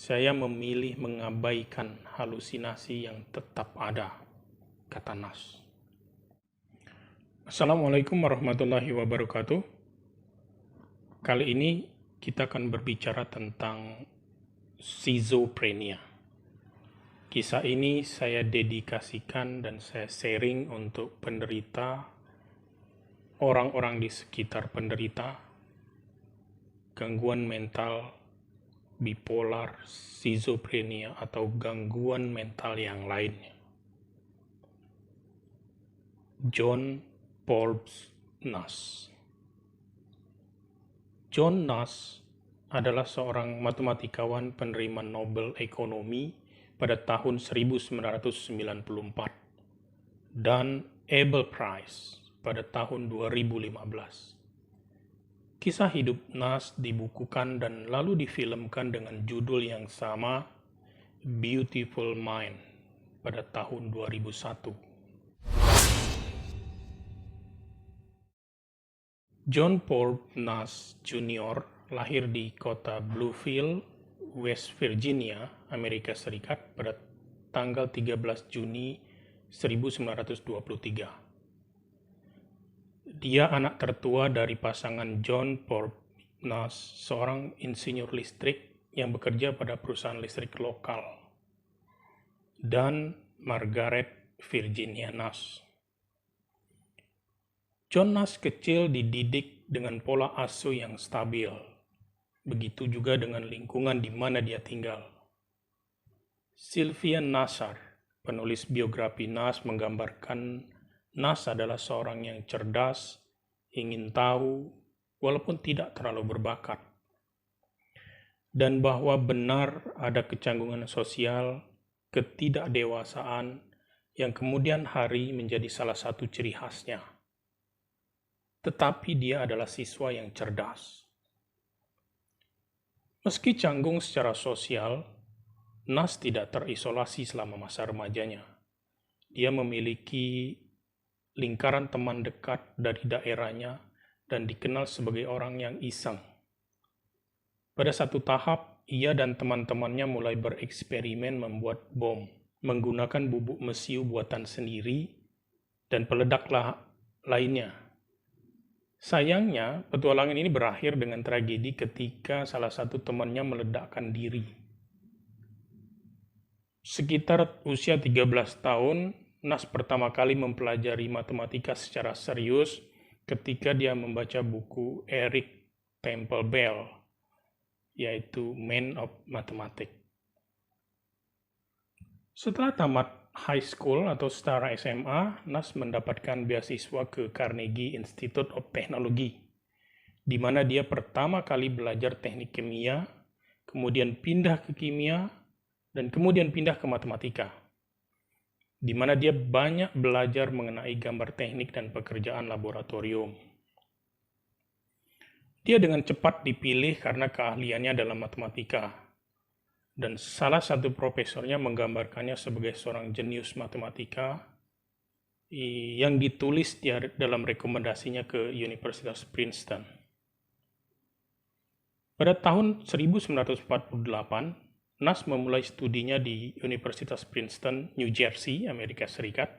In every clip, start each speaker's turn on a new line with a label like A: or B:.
A: Saya memilih mengabaikan halusinasi yang tetap ada, kata Nas. Assalamualaikum warahmatullahi wabarakatuh. Kali ini kita akan berbicara tentang schizophrenia. Kisah ini saya dedikasikan dan saya sharing untuk penderita, orang-orang di sekitar penderita, gangguan mental, bipolar, schizophrenia, atau gangguan mental yang lainnya. John Forbes Nash. John Nash adalah seorang matematikawan penerima Nobel Ekonomi pada tahun 1994 dan Abel Prize pada tahun 2015. Kisah hidup Nash dibukukan dan lalu difilmkan dengan judul yang sama, Beautiful Mind, pada tahun 2001. John Forbes Nash Jr. lahir di kota Bluefield, West Virginia, Amerika Serikat pada tanggal 13 Juni 1923. Dia anak tertua dari pasangan John Forbes Nash, seorang insinyur listrik yang bekerja pada perusahaan listrik lokal, dan Margaret Virginia Nash. John Nash kecil dididik dengan pola asuh yang stabil, begitu juga dengan lingkungan di mana dia tinggal. Sylvia Nasar, penulis biografi Nash, menggambarkan Nash adalah seorang yang cerdas, ingin tahu, walaupun tidak terlalu berbakat, dan bahwa benar ada kecanggungan sosial, ketidakdewasaan, yang kemudian hari menjadi salah satu ciri khasnya. Tetapi dia adalah siswa yang cerdas. Meski canggung secara sosial, Nash tidak terisolasi selama masa remajanya. Dia memiliki lingkaran teman dekat dari daerahnya dan dikenal sebagai orang yang iseng. Pada satu tahap, ia dan teman-temannya mulai bereksperimen membuat bom, menggunakan bubuk mesiu buatan sendiri dan peledak lainnya. Sayangnya, petualangan ini berakhir dengan tragedi ketika salah satu temannya meledakkan diri. Sekitar usia 13 tahun, Nash pertama kali mempelajari matematika secara serius ketika dia membaca buku Eric Temple Bell, yaitu Man of Mathematics. Setelah tamat high school atau setara SMA, Nash mendapatkan beasiswa ke Carnegie Institute of Technology, di mana dia pertama kali belajar teknik kimia, kemudian pindah ke kimia, dan kemudian pindah ke matematika, di mana dia banyak belajar mengenai gambar teknik dan pekerjaan laboratorium. Dia dengan cepat dipilih karena keahliannya dalam matematika, dan salah satu profesornya menggambarkannya sebagai seorang jenius matematika yang ditulis dalam rekomendasinya ke Universitas Princeton. Pada tahun 1948, Nash memulai studinya di Universitas Princeton, New Jersey, Amerika Serikat,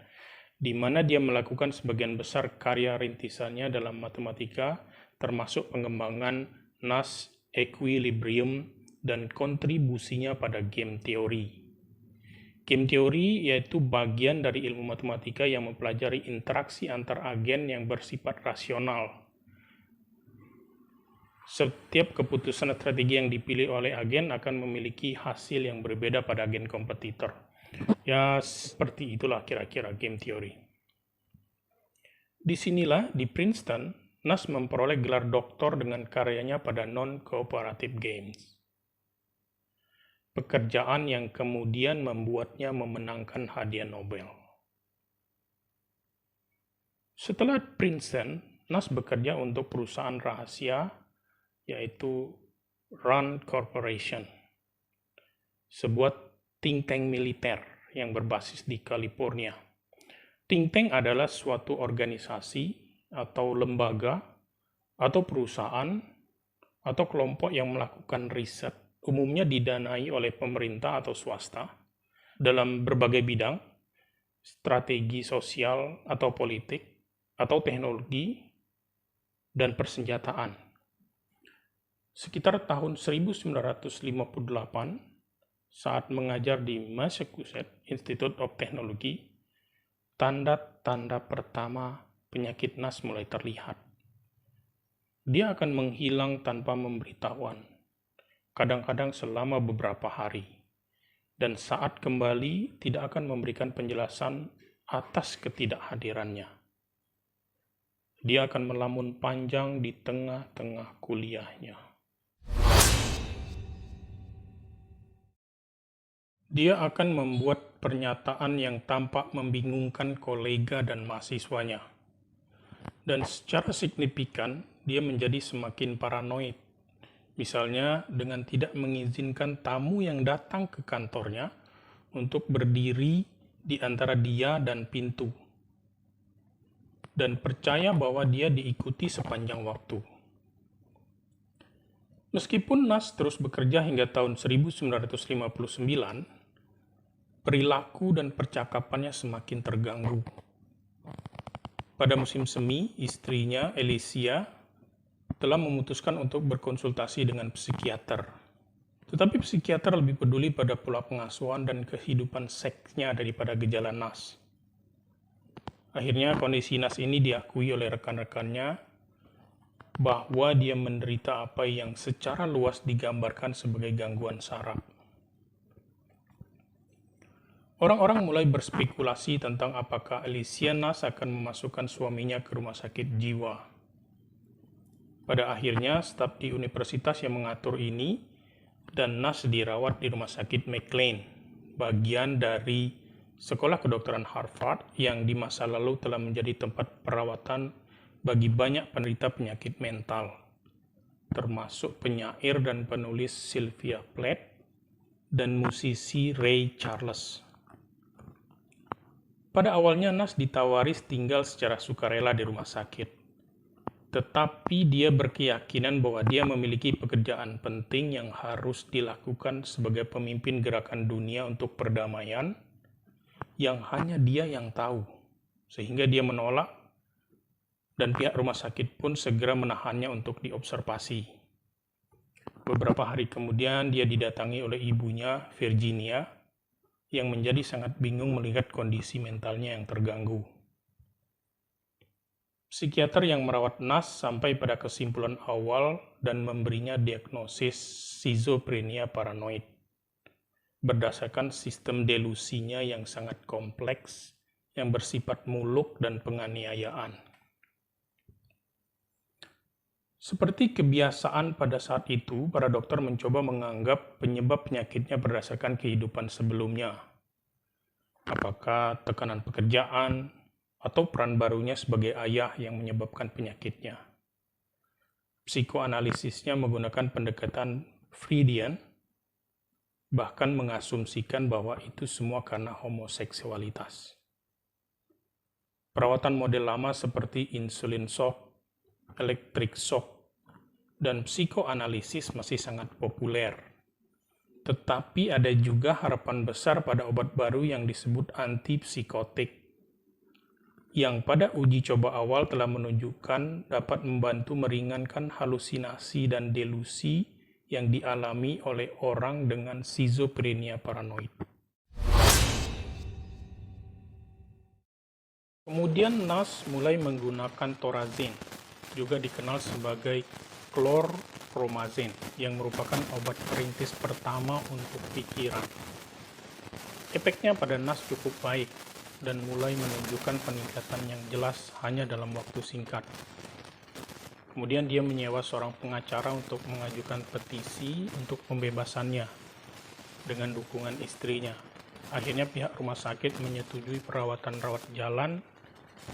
A: di mana dia melakukan sebagian besar karya rintisannya dalam matematika, termasuk pengembangan Nash equilibrium dan kontribusinya pada game teori. Game teori yaitu bagian dari ilmu matematika yang mempelajari interaksi antar agen yang bersifat rasional. Setiap keputusan strategi yang dipilih oleh agen akan memiliki hasil yang berbeda pada agen kompetitor. Ya, seperti itulah kira-kira game teori. Disinilah, di Princeton, Nash memperoleh gelar doktor dengan karyanya pada non-cooperative games. Pekerjaan yang kemudian membuatnya memenangkan hadiah Nobel. Setelah Princeton, Nash bekerja untuk perusahaan rahasia, yaitu Rand Corporation, sebuah think tank militer yang berbasis di California. Think tank adalah suatu organisasi atau lembaga atau perusahaan atau kelompok yang melakukan riset umumnya didanai oleh pemerintah atau swasta dalam berbagai bidang, strategi sosial atau politik, atau teknologi, dan persenjataan. Sekitar tahun 1958, saat mengajar di Massachusetts Institute of Technology, tanda-tanda pertama penyakit NAS mulai terlihat. Dia akan menghilang tanpa pemberitahuan, kadang-kadang selama beberapa hari, dan saat kembali tidak akan memberikan penjelasan atas ketidakhadirannya. Dia akan melamun panjang di tengah-tengah kuliahnya. Dia akan membuat pernyataan yang tampak membingungkan kolega dan mahasiswanya. Dan secara signifikan, dia menjadi semakin paranoid. Misalnya dengan tidak mengizinkan tamu yang datang ke kantornya untuk berdiri di antara dia dan pintu. Dan percaya bahwa dia diikuti sepanjang waktu. Meskipun NAS terus bekerja hingga tahun 1959, perilaku dan percakapannya semakin terganggu. Pada musim semi, istrinya, Alicia, telah memutuskan untuk berkonsultasi dengan psikiater. Tetapi psikiater lebih peduli pada pola pengasuhan dan kehidupan seksnya daripada gejala NAS. Akhirnya kondisi NAS ini diakui oleh rekan-rekannya bahwa dia menderita apa yang secara luas digambarkan sebagai gangguan saraf. Orang-orang mulai berspekulasi tentang apakah Alicia NAS akan memasukkan suaminya ke rumah sakit jiwa. Pada akhirnya, staf di universitas yang mengatur ini dan NAS dirawat di rumah sakit McLean, bagian dari sekolah kedokteran Harvard yang di masa lalu telah menjadi tempat perawatan bagi banyak penderita penyakit mental, termasuk penyair dan penulis Sylvia Plath dan musisi Ray Charles. Pada awalnya NAS ditawari tinggal secara sukarela di rumah sakit. Tetapi dia berkeyakinan bahwa dia memiliki pekerjaan penting yang harus dilakukan sebagai pemimpin gerakan dunia untuk perdamaian yang hanya dia yang tahu. Sehingga dia menolak dan pihak rumah sakit pun segera menahannya untuk diobservasi. Beberapa hari kemudian dia didatangi oleh ibunya, Virginia, yang menjadi sangat bingung melihat kondisi mentalnya yang terganggu. Psikiater yang merawat NAS sampai pada kesimpulan awal dan memberinya diagnosis skizofrenia paranoid berdasarkan sistem delusinya yang sangat kompleks yang bersifat muluk dan penganiayaan. Seperti kebiasaan pada saat itu, para dokter mencoba menganggap penyebab penyakitnya berdasarkan kehidupan sebelumnya. Apakah tekanan pekerjaan atau peran barunya sebagai ayah yang menyebabkan penyakitnya. Psikoanalisisnya menggunakan pendekatan Freudian, bahkan mengasumsikan bahwa itu semua karena homoseksualitas. Perawatan model lama seperti insulin shock, electric shock, dan psikoanalisis masih sangat populer. Tetapi ada juga harapan besar pada obat baru yang disebut antipsikotik, yang pada uji coba awal telah menunjukkan dapat membantu meringankan halusinasi dan delusi yang dialami oleh orang dengan skizofrenia paranoid. Kemudian NAS mulai menggunakan Thorazine, juga dikenal sebagai chlorpromazine, yang merupakan obat perintis pertama untuk pikiran. Efeknya pada NAS cukup baik dan mulai menunjukkan peningkatan yang jelas hanya dalam waktu singkat. Kemudian dia menyewa seorang pengacara untuk mengajukan petisi untuk pembebasannya dengan dukungan istrinya. Akhirnya pihak rumah sakit menyetujui perawatan rawat jalan.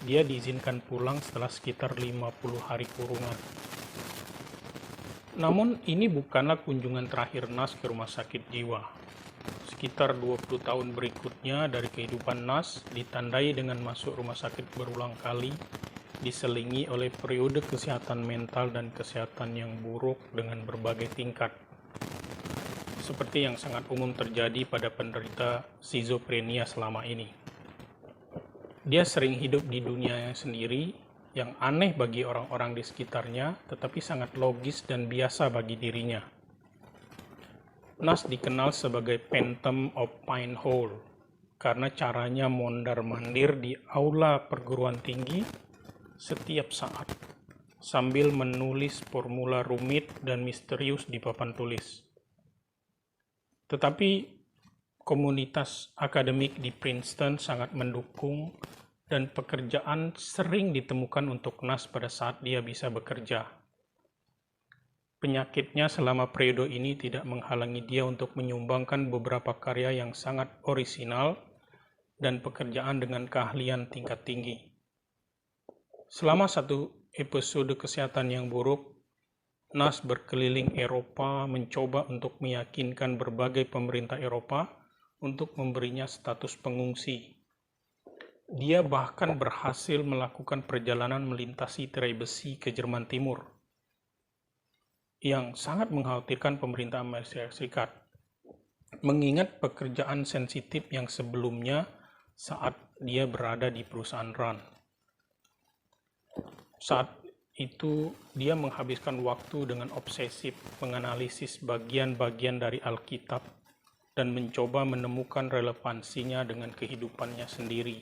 A: Dia diizinkan pulang setelah sekitar 50 hari kurungan. Namun ini bukanlah kunjungan terakhir NAS ke rumah sakit jiwa. Sekitar 20 tahun berikutnya dari kehidupan NAS ditandai dengan masuk rumah sakit berulang kali, diselingi oleh periode kesehatan mental dan kesehatan yang buruk dengan berbagai tingkat. seperti yang sangat umum terjadi pada penderita skizofrenia selama ini. Dia sering hidup di dunianya sendiri, yang aneh bagi orang-orang di sekitarnya, tetapi sangat logis dan biasa bagi dirinya. Nas dikenal sebagai Phantom of Pinehole karena caranya mondar-mandir di aula perguruan tinggi setiap saat, sambil menulis formula rumit dan misterius di papan tulis. Tetapi komunitas akademik di Princeton sangat mendukung dan pekerjaan sering ditemukan untuk Nas pada saat dia bisa bekerja. Penyakitnya selama periode ini tidak menghalangi dia untuk menyumbangkan beberapa karya yang sangat orisinal dan pekerjaan dengan keahlian tingkat tinggi. Selama satu episode kesehatan yang buruk, Nas berkeliling Eropa mencoba untuk meyakinkan berbagai pemerintah Eropa untuk memberinya status pengungsi. Dia bahkan berhasil melakukan perjalanan melintasi tirai besi ke Jerman Timur, yang sangat mengkhawatirkan pemerintah Amerika Serikat, mengingat pekerjaan sensitif yang sebelumnya saat dia berada di perusahaan RAND. Saat itu, dia menghabiskan waktu dengan obsesif menganalisis bagian-bagian dari Alkitab dan mencoba menemukan relevansinya dengan kehidupannya sendiri.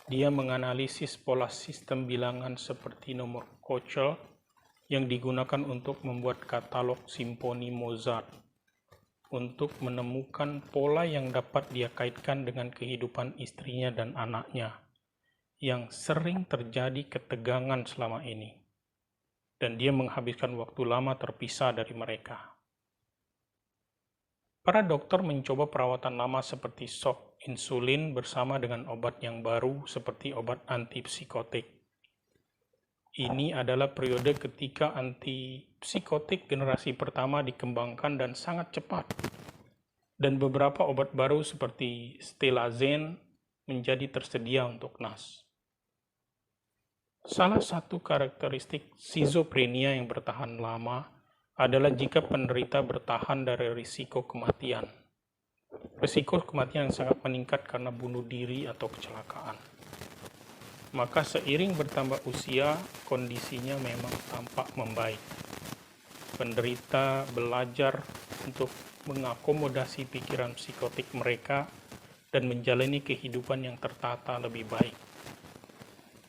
A: Dia menganalisis pola sistem bilangan seperti nomor Köchel yang digunakan untuk membuat katalog simfoni Mozart, untuk menemukan pola yang dapat dia kaitkan dengan kehidupan istrinya dan anaknya, yang sering terjadi ketegangan selama ini, dan dia menghabiskan waktu lama terpisah dari mereka. Para dokter mencoba perawatan lama seperti shock insulin bersama dengan obat yang baru seperti obat antipsikotik. Ini adalah periode ketika antipsikotik generasi pertama dikembangkan dan sangat cepat, dan beberapa obat baru seperti stelazine menjadi tersedia untuk Nas. Salah satu karakteristik skizofrenia yang bertahan lama adalah jika penderita bertahan dari risiko kematian. Risiko kematian yang sangat meningkat karena bunuh diri atau kecelakaan. Maka seiring bertambah usia, kondisinya memang tampak membaik. Penderita belajar untuk mengakomodasi pikiran psikotik mereka dan menjalani kehidupan yang tertata lebih baik.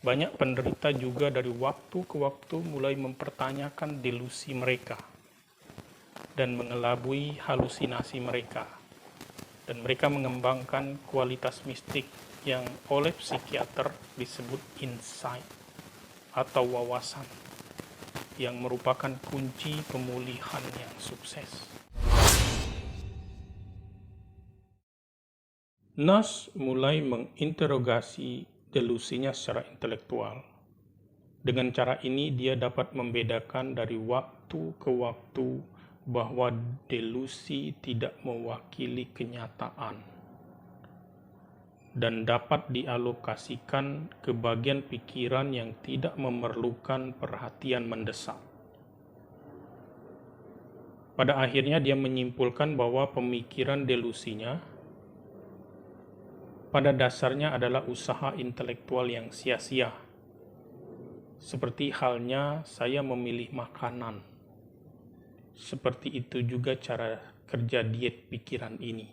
A: Banyak penderita juga dari waktu ke waktu mulai mempertanyakan delusi mereka dan mengelabui halusinasi mereka. Dan mereka mengembangkan kualitas mistik yang oleh psikiater disebut insight atau wawasan, yang merupakan kunci pemulihan yang sukses. Nas mulai menginterogasi delusinya secara intelektual. Dengan cara ini dia dapat membedakan dari waktu ke waktu bahwa delusi tidak mewakili kenyataan dan dapat dialokasikan ke bagian pikiran yang tidak memerlukan perhatian mendesak. Pada akhirnya dia menyimpulkan bahwa pemikiran delusinya pada dasarnya adalah usaha intelektual yang sia-sia. Seperti halnya saya memilih makanan. Seperti itu juga cara kerja diet pikiran ini.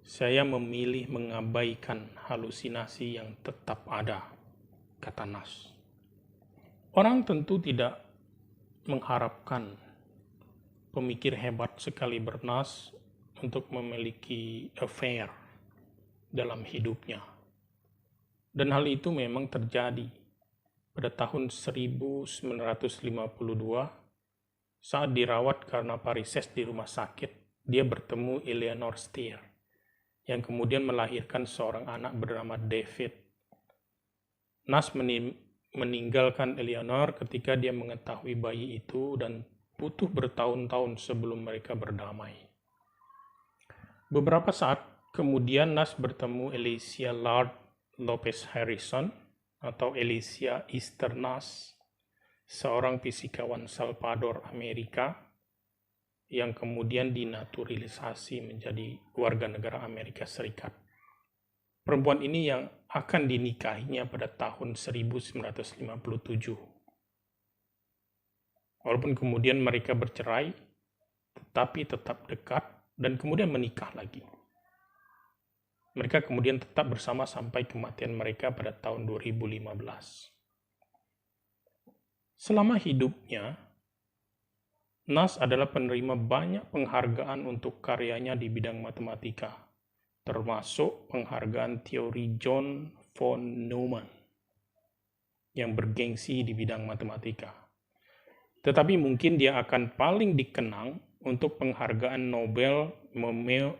A: Saya memilih mengabaikan halusinasi yang tetap ada, kata Nas. Orang tentu tidak mengharapkan pemikir hebat sekali bernas untuk memiliki affair dalam hidupnya. Dan hal itu memang terjadi pada tahun 1952 saat dirawat karena varises di rumah sakit. Dia bertemu Eleanor Steer yang kemudian melahirkan seorang anak bernama David. Nas meninggalkan Eleanor ketika dia mengetahui bayi itu dan butuh bertahun-tahun sebelum mereka berdamai. Beberapa saat kemudian Nas bertemu Alicia Lard Lopez Harrison atau Alicia Easter Nas, seorang fisikawan Salvador, Amerika, yang kemudian dinaturalisasi menjadi warga negara Amerika Serikat. Perempuan ini yang akan dinikahinya pada tahun 1957. Walaupun kemudian mereka bercerai, tetapi tetap dekat dan kemudian menikah lagi. Mereka kemudian tetap bersama sampai kematian mereka pada tahun 2015. Selama hidupnya, Nas adalah penerima banyak penghargaan untuk karyanya di bidang matematika, termasuk penghargaan teori John von Neumann yang bergengsi di bidang matematika. Tetapi mungkin dia akan paling dikenang untuk penghargaan Nobel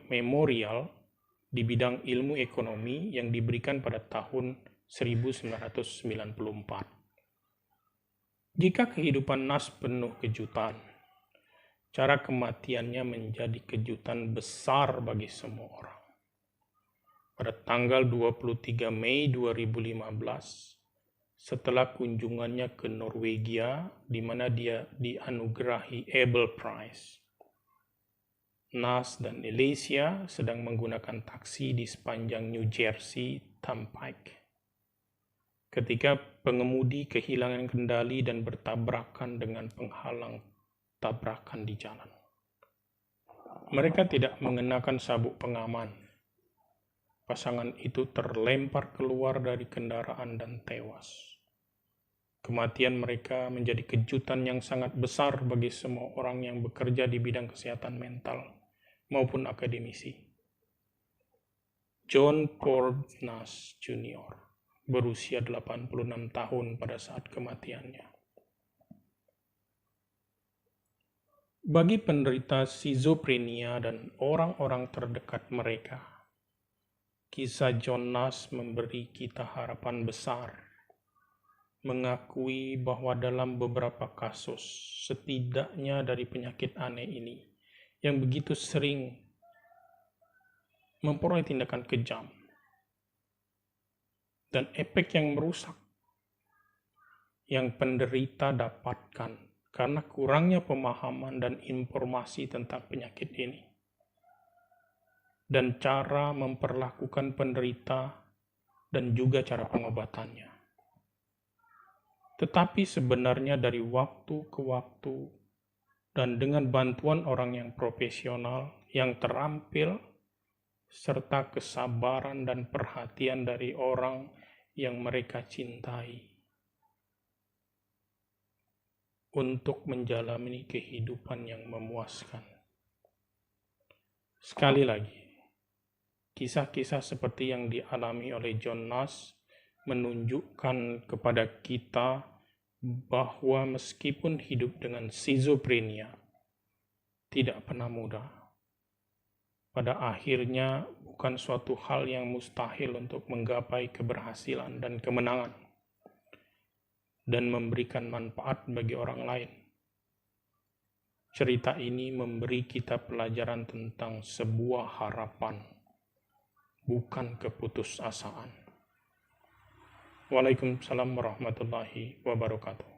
A: Memorial di bidang ilmu ekonomi yang diberikan pada tahun 1994. Jika kehidupan Nas penuh kejutan, cara kematiannya menjadi kejutan besar bagi semua orang. Pada tanggal 23 Mei 2015, setelah kunjungannya ke Norwegia, di mana dia dianugerahi Abel Prize, Nas dan Alicia sedang menggunakan taksi di sepanjang New Jersey Turnpike. Ketika pengemudi kehilangan kendali dan bertabrakan dengan penghalang tabrakan di jalan. Mereka tidak mengenakan sabuk pengaman. Pasangan itu terlempar keluar dari kendaraan dan tewas. Kematian mereka menjadi kejutan yang sangat besar bagi semua orang yang bekerja di bidang kesehatan mental maupun akademisi. John Paul Nash Jr. berusia 86 tahun pada saat kematiannya. Bagi penderita skizofrenia dan orang-orang terdekat mereka, kisah John Nash memberi kita harapan besar, mengakui bahwa dalam beberapa kasus, setidaknya dari penyakit aneh ini, yang begitu sering memperoleh tindakan kejam, dan efek yang merusak yang penderita dapatkan karena kurangnya pemahaman dan informasi tentang penyakit ini, dan cara memperlakukan penderita dan juga cara pengobatannya. Tetapi sebenarnya dari waktu ke waktu dan dengan bantuan orang yang profesional, yang terampil, serta kesabaran dan perhatian dari orang yang mereka cintai, untuk menjalani kehidupan yang memuaskan. Sekali lagi, kisah-kisah seperti yang dialami oleh John Nash menunjukkan kepada kita bahwa meskipun hidup dengan skizofrenia tidak pernah mudah, pada akhirnya bukan suatu hal yang mustahil untuk menggapai keberhasilan dan kemenangan dan memberikan manfaat bagi orang lain. Cerita ini memberi kita pelajaran tentang sebuah harapan, bukan keputusasaan. Waalaikumsalam warahmatullahi wabarakatuh.